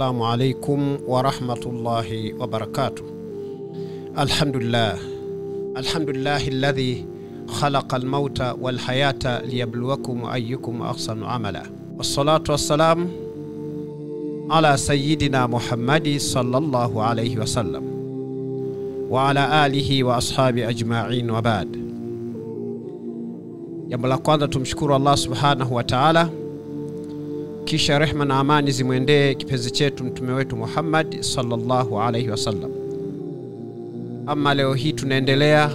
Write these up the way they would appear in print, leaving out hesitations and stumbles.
Assalamu alaikum wa rahmatullahi wa barakatuh. Alhamdulillah alladhi khalaqa al-mauta wal hayata liyabluwakum ayyukum ahsanu amala. Wassalatu wassalamu ala sayyidina Muhammadi sallallahu alayhi wa sallam wa ala alihi wa ashabi ajma'in wa ba'd. Jambo la kwanza tumshukuru Allah subhanahu wa ta'ala, kisha rehma na amani zimwendee kipenzi chetu mtume wetu Muhammad sallallahu alayhi wasallam. Ama leo hii tunaendelea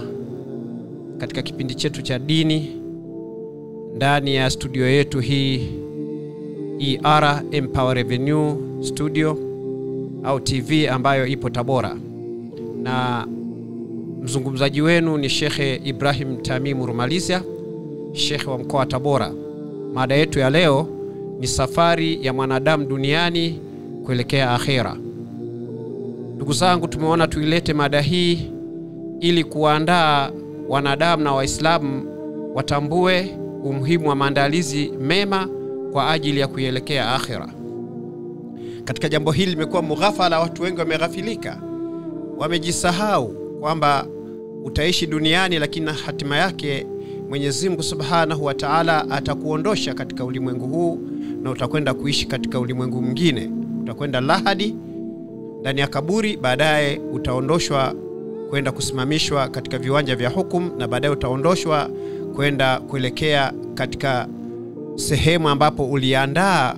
katika kipindi chetu cha dini ndani ya studio yetu hii ER Empower Avenue Studio au TV ambayo ipo Tabora, na mzungumzaji wenu ni Sheikh Ibrahim Tamimu Rumalizia, Sheikh wa mkoa wa Tabora. Mada yetu ya leo ni safari ya mwanadamu duniani kuelekea akhera. Ndugu zangu, tumeona tuilete mada hii ili kuandaa wanadamu na Waislamu watambue umuhimu wa maandalizi mema kwa ajili ya kuelekea akhera. Katika jambo hili limekuwa mughafala, watu wengi wameghafilika, wamejisahau kwamba utaishi duniani, lakini hatima yake Mwenyezi Mungu Subhanahu wa Ta'ala atakuondosha katika ulimwengu huu na utakwenda kuishi katika ulimwengu mwingine. Utakwenda lahadi ndani ya kaburi, baadaye utaondoshwa kwenda kusimamishwa katika viwanja vya hukumu, na baadaye utaondoshwa kwenda kuelekea katika sehemu ambapo uliandaa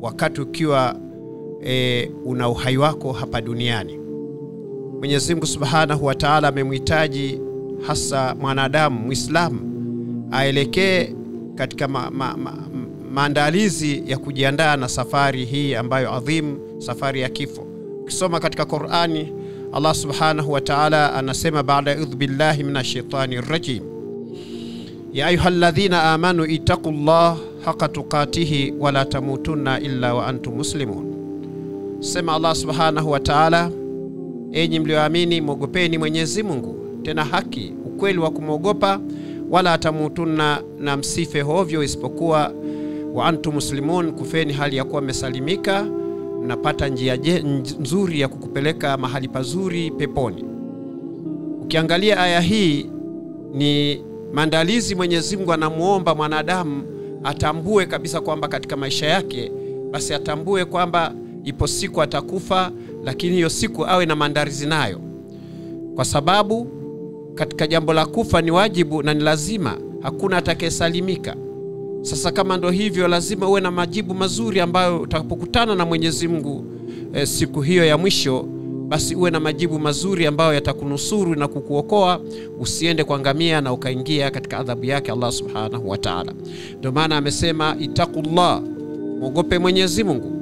wakati ukiwa una uhai wako hapa duniani. Mwenyezi Mungu Subhanahu wa Ta'ala amemhitaji hasa mwanadamu Muislamu aelekee katika maandalizi ya kujiandaa na safari hii ambayo adhim, safari ya kifo. Ukisoma katika Qur'ani, Allah Subhanahu wa Ta'ala anasema baada a'udhu billahi minash shaitani rrajim, ya ayyuhalladhina amanu ittaqullaha haqqa tuqatihi wa la tamutunna illa wa antum muslimun. Sema Allah Subhanahu wa Ta'ala, enyi mlioamini mwogopeni Mwenyezi Mungu tena haki, ukweli wa kumogopa, wala tamutunna, na msife hovyo isipokuwa wa antum muslimun, kufeni hali ya kuwa mmesalimika, mnapata njia nzuri ya kukupeleka mahali pazuri peponi. Ukiangalia aya hii ni maandalizi Mwenyezi Mungu anamuomba mwanadamu atambue kabisa kwamba katika maisha yake basi atambue kwamba ipo siku atakufa, lakini hiyo siku awe na maandalizi nayo, kwa sababu katika jambo la kufa ni wajibu na ni lazima, hakuna atakayesalimika. Sasa kama ndo hivyo, lazima uwe na majibu mazuri ambayo utakapokutana na Mwenyezi Mungu siku hiyo ya mwisho, basi uwe na majibu mazuri ambayo yatakunusuru na kukuokoa usiende kuangamia na ukaingia katika adhabu yake Allah Subhanahu wa Ta'ala. Ndio maana amesema itaqullah, muogope Mwenyezi Mungu,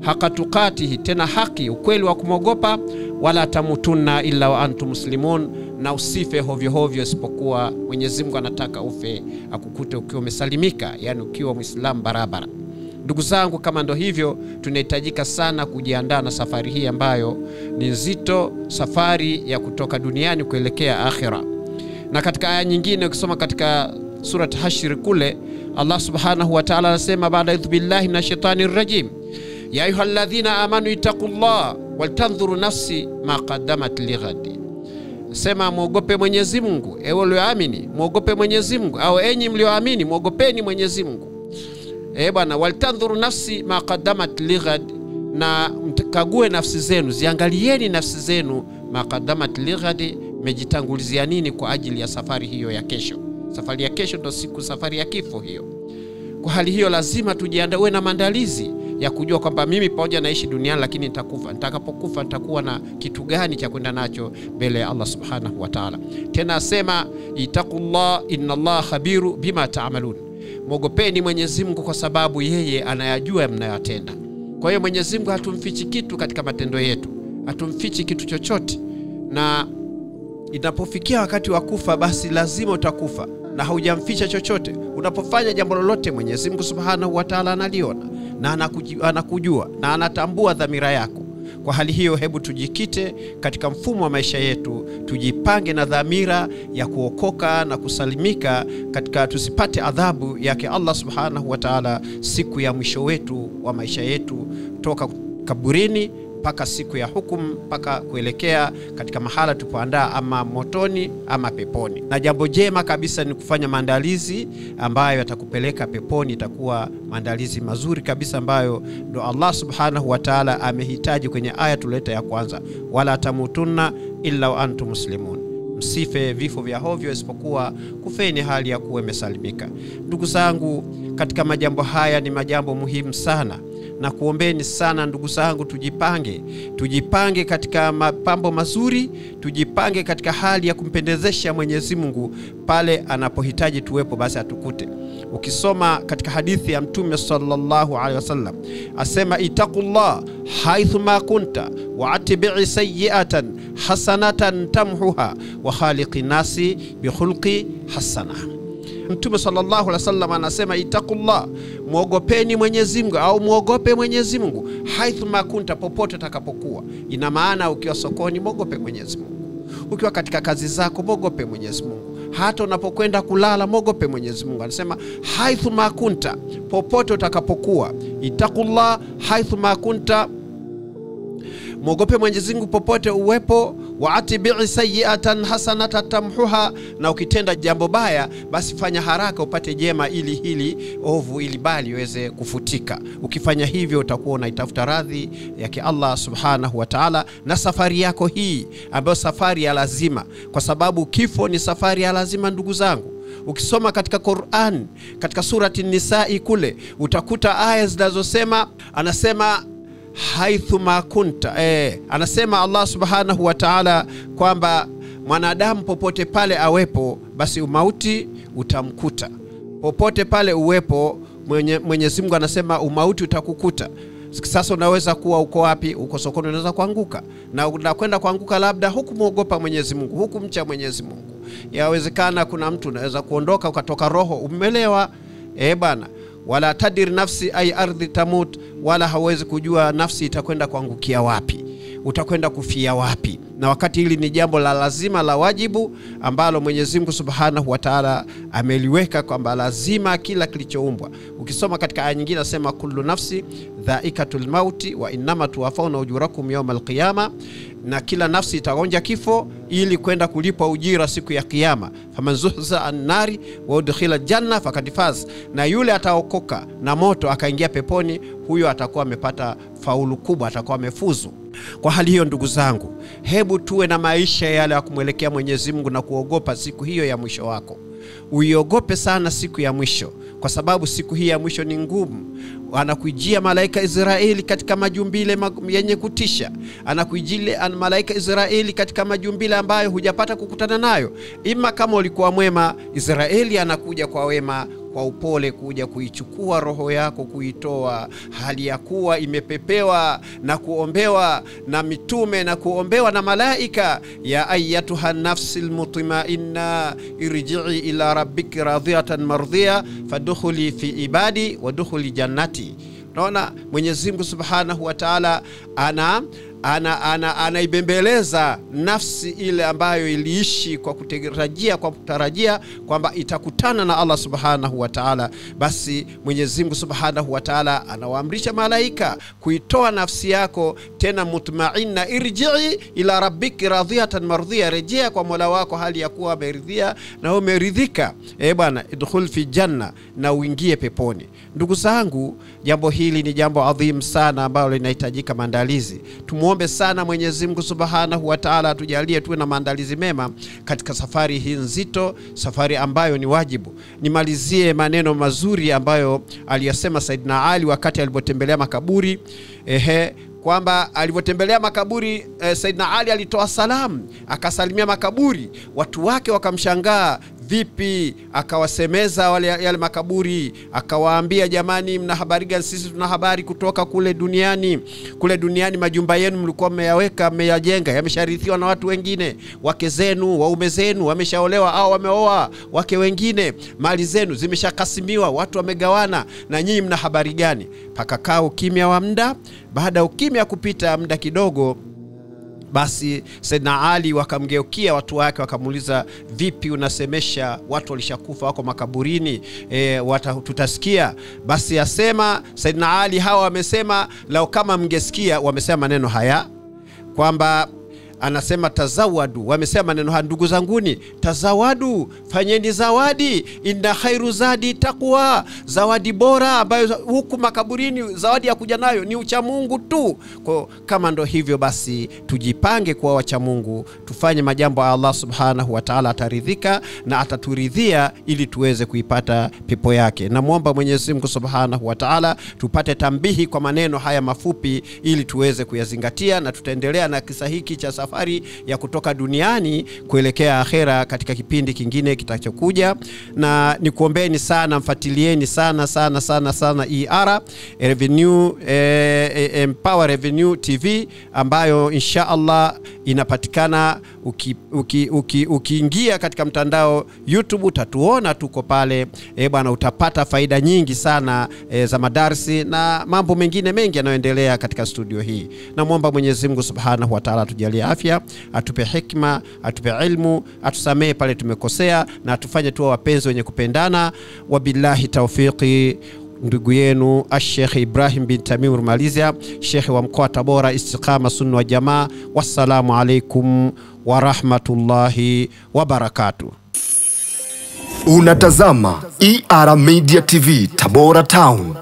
haqqa tuqatihi, tena haki, ukweli wa kumogopa, wala tamutunna illa wa antum muslimun, na usife hovyo hovyo isipokuwa Mwenyezi Mungu anataka ufe akukute ukiwa umesalimika, yani ukiwa Muislamu barabara. Ndugu zangu, kama ndo hivyo, tunahitajika sana kujiandaa na safari hii ambayo ni nzito, safari ya kutoka duniani kuelekea akhira. Na katika aya nyingine ukisoma katika surat Hashr kule, Allah Subhanahu wa Ta'ala anasema baada a'udhu billahi minash shaitani rrajim, ya ayyuhalladhina amanu ittaqullaha waltanzuru nafsi ma qaddamat lighadi. Sema muogope Mwenyezi Mungu, ewe mlioamini muogope Mwenyezi Mungu, au enyi mlioamini muogopeni Mwenyezi Mungu. Bwana, waltanzuru nafsi ma qaddamat lighad, na mkague nafsi zenu, ziangalieni nafsi zenu ma qaddamat lighad, mejitangulizia nini kwa ajili ya safari hiyo ya kesho. Safari ya kesho ndo siku, safari ya kifo hiyo. Kwa hali hiyo lazima tujiandae na maandalizi ya kujua kwamba mimi pamoja naishi duniani, lakini nitakufa. Nitakapokufa nitakuwa na kitu gani cha kwenda nacho mbele ya Allah Subhanahu wa Ta'ala. Tena asema itaqullah innallaha khabiru bima ta'malun, mwogopeni Mwenyezi Mungu kwa sababu yeye anayajua mnayotenda. Kwa hiyo Mwenyezi Mungu hatumfichi kitu katika matendo yetu, hatumfichi kitu chochote, na inapofikia wakati wa kufa basi lazima utakufa na haujamficha chochote. Unapofanya jambo lolote Mwenyezi Mungu Subhanahu wa Ta'ala analiona na anakujua na anatambua dhamira yako. Kwa hali hiyo, hebu tujikite katika mfumo wa maisha yetu, tujipange na dhamira ya kuokoka na kusalimika katika tusipate adhabu yake Allah Subhanahu wa Ta'ala siku ya mwisho wetu wa maisha yetu, toka kaburini mpaka siku ya hukumu, mpaka kuelekea katika mahala tupoandaa ama motoni ama peponi. Na jambo jema kabisa ni kufanya maandalizi ambayo yatakupeleka peponi. Itakuwa maandalizi mazuri kabisa ambayo ndo Allah subhanahu wa ta'ala amehitaji kwenye aya tuleta ya kwanza, wala tamutunna illa wa antum muslimun, msife vifo vya hovyo isipokuwa kufeni hali ya kuwa mesalimika. Ndugu zangu, katika majambo haya ni majambo muhimu sana, na kuombeni sana ndugu zangu, tujipange katika mapambo mazuri, tujipange katika hali ya kumpendezesha Mwenyezi Mungu. Pale anapohitaji tuwepo basi atukute. Ukisoma katika hadithi ya Mtume sallallahu alaihi wasallam asema, itaqullah haithu ma kunta wa atbi'i sayyi'atan hasanatan tamhuha wa khaliqin nasi bi khulqi hasana. Mtume sallallahu alaihi wasallam anasema, itaqullah, muogopeni Mwenyezi Mungu au muogope Mwenyezi Mungu haithu ma kunta, popote utakapokuwa. Ina maana ukiwa sokoni muogope Mwenyezi Mungu, ukiwa katika kazi zako muogope Mwenyezi Mungu, hata unapokwenda kulala muogope Mwenyezi Mungu. Anasema haithu ma kunta, popote utakapokuwa. Itaqullah haithu ma kunta, muogope Mwenyezi Mungu popote uwepo. Wa atbi'i sayyi'atan hasanatan tamhuha, na ukitenda jambo baya basi fanya haraka upate jema ili hili ovu ili bali iweze kufutika. Ukifanya hivyo utakuwa unaitafuta radhi yake Allah subhanahu wa ta'ala, na safari yako hii ambayo safari ya lazima, kwa sababu kifo ni safari ya lazima ndugu zangu. Ukisoma katika Qur'an katika surati Nisa'i kule utakuta aya zinazosema, anasema haithu ma kunta, anasema Allah subhanahu wa ta'ala kwamba mwanadamu popote pale awepo basi umauti utamkuta. Popote pale uwepo Mwenyezi Mungu anasema umauti utakukuta. Sasa unaweza kuwa uko wapi? Uko sokoni, unaweza kuanguka, na unakwenda kuanguka labda hukumuogopa Mwenyezi Mungu, hukumcha Mwenyezi Mungu. Yawezekana kuna mtu unaweza kuondoka ukatoka roho umelewa, bana, wala tadir nafsi ay ardhi tamut, wala hawezi kujua nafsi itakwenda kuangukia wapi, utakwenda kufia wapi. Na wakati hili ni jambo la lazima la wajibu ambalo Mwenyezi Mungu Subhanahu wa Ta'ala ameliweka kwamba lazima kila kilichoumbwa. Ukisoma katika aya nyingine nasema, kullu nafsi dhaikatul mauti wa innama tuwafawna ujurakum yawmal qiyama, na kila nafsi itaonja kifo ili kwenda kulipa ujira siku ya kiyama. Faman zuhza an-nari wa udkhila janna faqad faz, na yule ataokoka na moto akaingia peponi, huyo atakuwa amepata faulu kubwa, atakuwa amefuzu. Kwa hali hiyo ndugu zangu, hebu tuwe na maisha yale ya kumwelekea Mwenyezi Mungu na kuogopa siku hiyo ya mwisho wako. Uiogope sana siku ya mwisho, kwa sababu siku hii ya mwisho ni ngumu. Anakujia malaika Israeli katika majumbile yenye kutisha. Anakujia malaika Israeli katika majumbile ambayo hujapata kukutana nayo. Ima kama ulikuwa mwema, Israeli anakuja kwa wema, kwa upole, kuja kuichukua roho yako, kuitoa hali ya kuwa imepepewa na kuombewa na mitume na kuombewa na malaika. Ya ayyatuha nafsil mutma'inna irji'i ila rabbiki radhiyatan mardhiya fadkhuli fi ibadi wadkhuli jannati. Naona Mwenyezi Mungu Subhanahu wa Ta'ala anaibembeleza nafsi ile ambayo iliishi kwa kutarajia kwamba itakutana na Allah Subhanahu wa Ta'ala. Basi Mwenyezi Mungu Subhanahu wa Ta'ala anawaamrisha malaika kuitoa nafsi yako tena mutma'inna, irji'i ila rabbiki radhiyatan mardhiya, rejea kwa Mola wako hali ya kuwa umeridhia na umeridhika. Bwana, idkhul fi janna, na uingie peponi. Ndugu zangu, jambo hili ni jambo adhim sana ambalo linahitajika maandalizi. Tumuombe sana Mwenyezi Mungu Subhanahu wa Ta'ala atujalie tuwe na maandalizi mema katika safari hii nzito, safari ambayo ni wajibu. Nimalizie maneno mazuri ambayo aliyasema Saidina Ali wakati alipotembelea makaburi. Kwamba alipotembelea makaburi, Saidina Ali alitoa salamu, akasalimia makaburi. Watu wake wakamshangaa, vipi? Akawasemeza yale makaburi, akawaambia, jamani, mna habari gani? Sisi tuna habari kutoka kule duniani. Kule duniani majumba yenu mlikuwa mmeyaweka, mmeyajenga, yamesharithiwa na watu wengine. Wake zenu, waume zenu wameshaolewa au wameoa wake wengine. Mali zenu zimeshakasimiwa, watu wamegawana, na nyinyi mna habari gani? Pakakaa ukimya wa muda. Baada ukimya kupita muda kidogo, basi Saidna Ali wakamgeukia watu wake wakamuuliza, vipi unasemesha watu walishakufa wako makaburini, tutasikia? Basi asema Saidna Ali, hawa wamesema lao kama mngesikia, wamesema maneno haya kwamba anasema tazawadu, wamesema maneno haya, ndugu zanguni, tazawadu, fanyeni zawadi, inna khairu zadi taqwa, zawadi bora ambayo huku makaburini zawadi ya kuja nayo ni ucha Mungu tu. Kwa kama ndo hivyo, basi tujipange kuwa wacha Mungu, tufanye majambo ya Allah subhanahu wa ta'ala, ataridhika na ataturidhia ili tuweze kuipata pepo yake. Na muomba Mwenyezi Mungu subhanahu wa ta'ala tupate tambihi kwa maneno haya mafupi ili tuweze kuyazingatia, na tutaendelea na kisa hiki cha safari ya kutoka duniani kuelekea akhera katika kipindi kingine kitachokuja. Na nikuombeni sana, mfuatilieni sana sana sana sana ER Revenue Empower Revenue TV, ambayo insha Allah inapatikana ukiingia katika mtandao YouTube utatuona tuko pale. Bwana, utapata faida nyingi sana za madarsi na mambo mengine mengi yanayoendelea katika studio hii. Na muomba Mwenyezi Mungu subhanahu wa ta'ala atujalie afya, atupe hikma, atupe ilmu, atusamee pale tumekosea, na atufanye tuwe wapenzi wenye kupendana. Wabillahi tawfiqi. Ndugu yenu Sheikh Ibrahim bin Tamim Rumalizia, Sheikh wa mkoa Tabora, Istiqama Sunna wa Jamaa. Wassalamu alaikum wa rahmatullahi wa barakatuh. Unatazama ER Media TV Tabora Town.